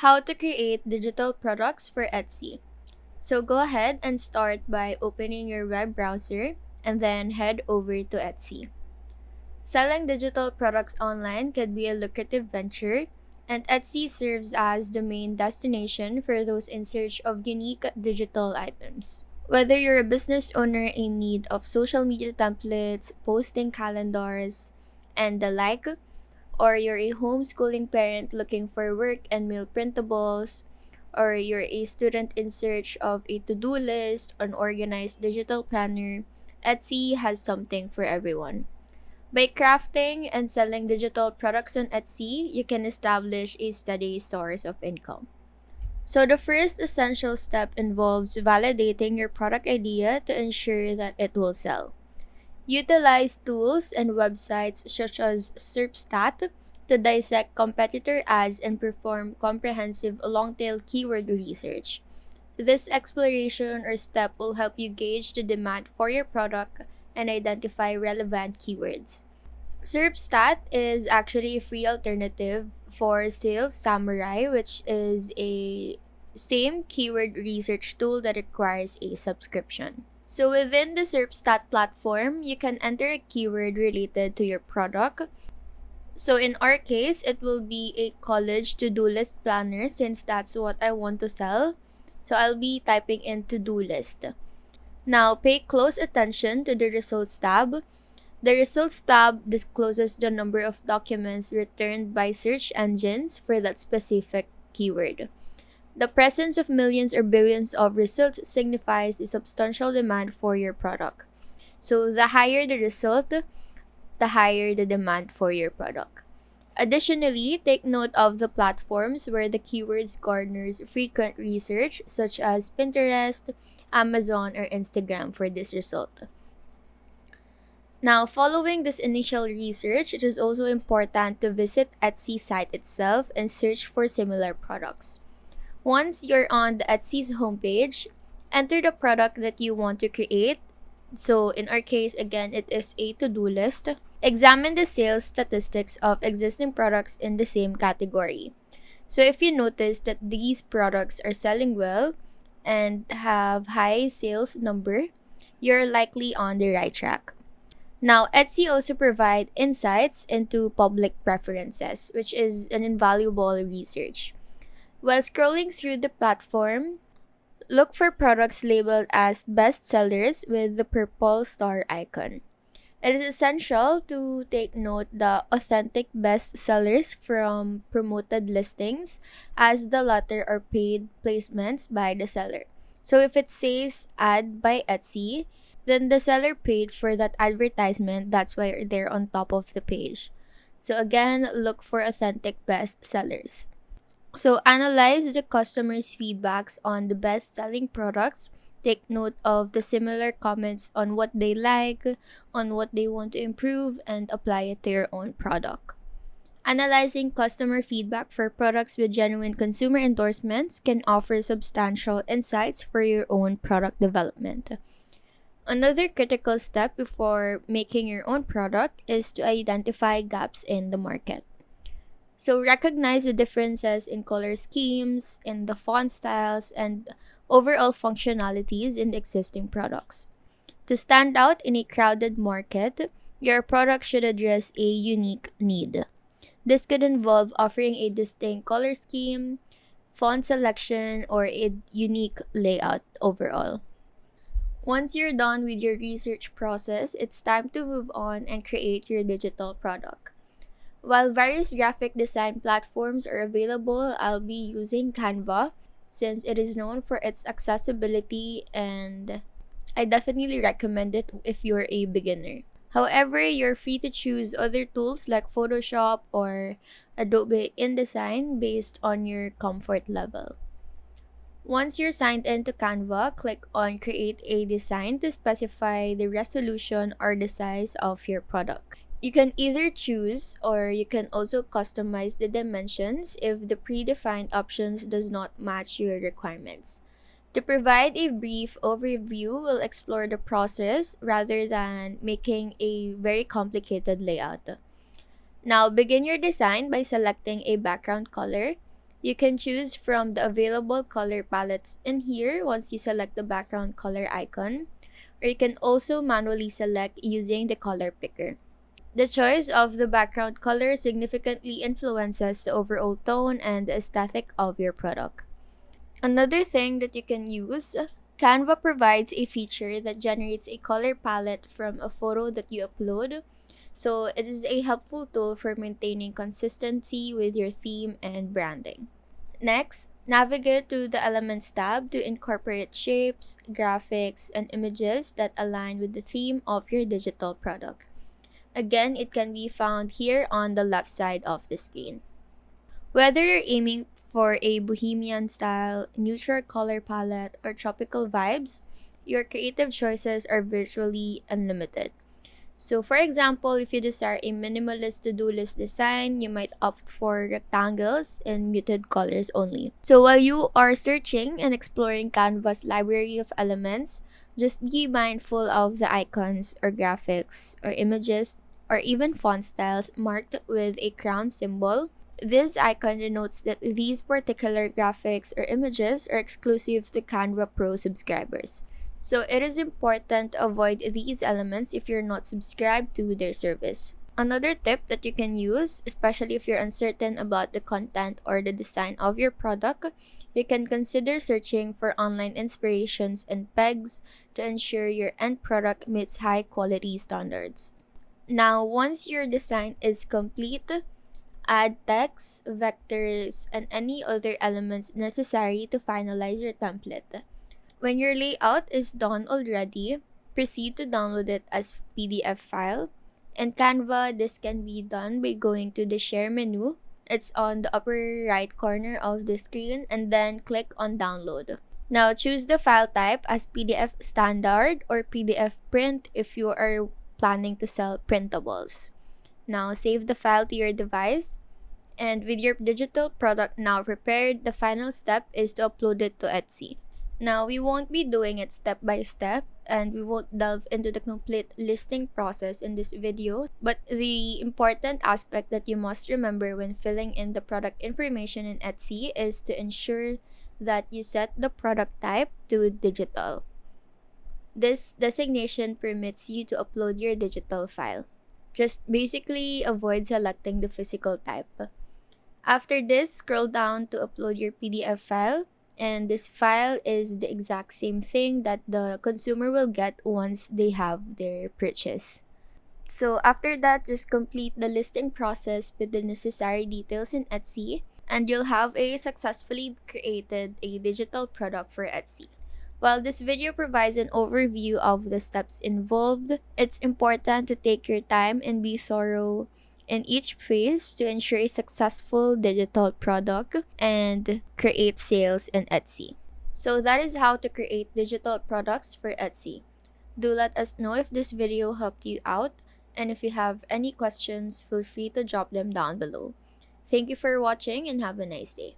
How to create digital products for Etsy. So go ahead and start by opening your web browser and then head over to Etsy. Selling digital products online could be a lucrative venture, and Etsy serves as the main destination for those in search of unique digital items. Whether you're a business owner in need of social media templates, posting calendars, and the like, or you're a homeschooling parent looking for work and meal printables, or you're a student in search of a to-do list, an organized digital planner, Etsy has something for everyone. By crafting and selling digital products on Etsy, you can establish a steady source of income. So, the first essential step involves validating your product idea to ensure that it will sell. Utilize tools and websites such as SERPstat to dissect competitor ads and perform comprehensive long-tail keyword research. This exploration or step will help you gauge the demand for your product and identify relevant keywords. SERPstat is actually a free alternative for Sales Samurai, which is a same keyword research tool that requires a subscription. So within the SERPstat platform, you can enter a keyword related to your product. So in our case, it will be a college to-do list planner since that's what I want to sell. So I'll be typing in to-do list. Now pay close attention to the results tab. The results tab discloses the number of documents returned by search engines for that specific keyword. The presence of millions or billions of results signifies a substantial demand for your product. So the higher the result, the higher the demand for your product. Additionally, take note of the platforms where the keywords garners frequent research such as Pinterest, Amazon, or Instagram for this result. Now, following this initial research, it is also important to visit Etsy site itself and search for similar products. Once you're on the Etsy's homepage, enter the product that you want to create. So in our case, again, it is a to-do list. Examine the sales statistics of existing products in the same category. So if you notice that these products are selling well and have high sales number, you're likely on the right track. Now, Etsy also provide insights into public preferences, which is an invaluable research. While scrolling through the platform, look for products labeled as best sellers with the purple star icon. It is essential to take note the authentic best sellers from promoted listings, as the latter are paid placements by the seller. So if it says ad by Etsy, then the seller paid for that advertisement, that's why they're on top of the page. So again, look for authentic best sellers. So analyze the customers' feedbacks on the best-selling products. Take note of the similar comments on what they like, on what they want to improve, and apply it to your own product. Analyzing customer feedback for products with genuine consumer endorsements can offer substantial insights for your own product development. Another critical step before making your own product is to identify gaps in the market. So recognize the differences in color schemes, in the font styles, and overall functionalities in the existing products. To stand out in a crowded market, your product should address a unique need. This could involve offering a distinct color scheme, font selection, or a unique layout overall. Once you're done with your research process, it's time to move on and create your digital product. While various graphic design platforms are available, I'll be using Canva since it is known for its accessibility, and I definitely recommend it if you're a beginner. However, you're free to choose other tools like Photoshop or Adobe InDesign based on your comfort level. Once you're signed into Canva, click on Create a Design to specify the resolution or the size of your product. You can either choose or you can also customize the dimensions if the predefined options does not match your requirements. To provide a brief overview, we'll explore the process rather than making a very complicated layout. Now, begin your design by selecting a background color. You can choose from the available color palettes in here once you select the background color icon, or you can also manually select using the color picker. The choice of the background color significantly influences the overall tone and the aesthetic of your product. Another thing that you can use, Canva provides a feature that generates a color palette from a photo that you upload. So it is a helpful tool for maintaining consistency with your theme and branding. Next, navigate to the Elements tab to incorporate shapes, graphics, and images that align with the theme of your digital product. Again, it can be found here on the left side of the screen. Whether you're aiming for a bohemian style, neutral color palette, or tropical vibes, your creative choices are virtually unlimited. So, for example, if you desire a minimalist to-do list design, you might opt for rectangles and muted colors only. So, while you are searching and exploring Canva's library of elements, just be mindful of the icons or graphics or images or even font styles marked with a crown symbol. This icon denotes that these particular graphics or images are exclusive to Canva Pro subscribers. So it is important to avoid these elements if you're not subscribed to their service. Another tip that you can use, especially if you're uncertain about the content or the design of your product, you can consider searching for online inspirations and pegs to ensure your end product meets high quality standards. Now, once your design is complete, add text, vectors, and any other elements necessary to finalize your template. When your layout is done already, proceed to download it as PDF file. In Canva, this can be done by going to the Share menu. It's on the upper right corner of the screen, and then click on Download. Now, choose the file type as PDF Standard or PDF Print if you are planning to sell printables. Now, save the file to your device. And with your digital product now prepared, the final step is to upload it to Etsy. Now, we won't be doing it step by step and we won't delve into the complete listing process in this video, but the important aspect that you must remember when filling in the product information in Etsy is to ensure that you set the product type to digital. This designation permits you to upload your digital file. Just basically avoid selecting the physical type. After this, scroll down to upload your PDF file, and this file is the exact same thing that the consumer will get once they have their purchase. So after that, just complete the listing process with the necessary details in Etsy, and you'll have a successfully created a digital product for Etsy. While this video provides an overview of the steps involved, it's important to take your time and be thorough in each phase to ensure a successful digital product and create sales in Etsy. So that is how to create digital products for Etsy. Do let us know if this video helped you out, and if you have any questions, feel free to drop them down below. Thank you for watching and have a nice day.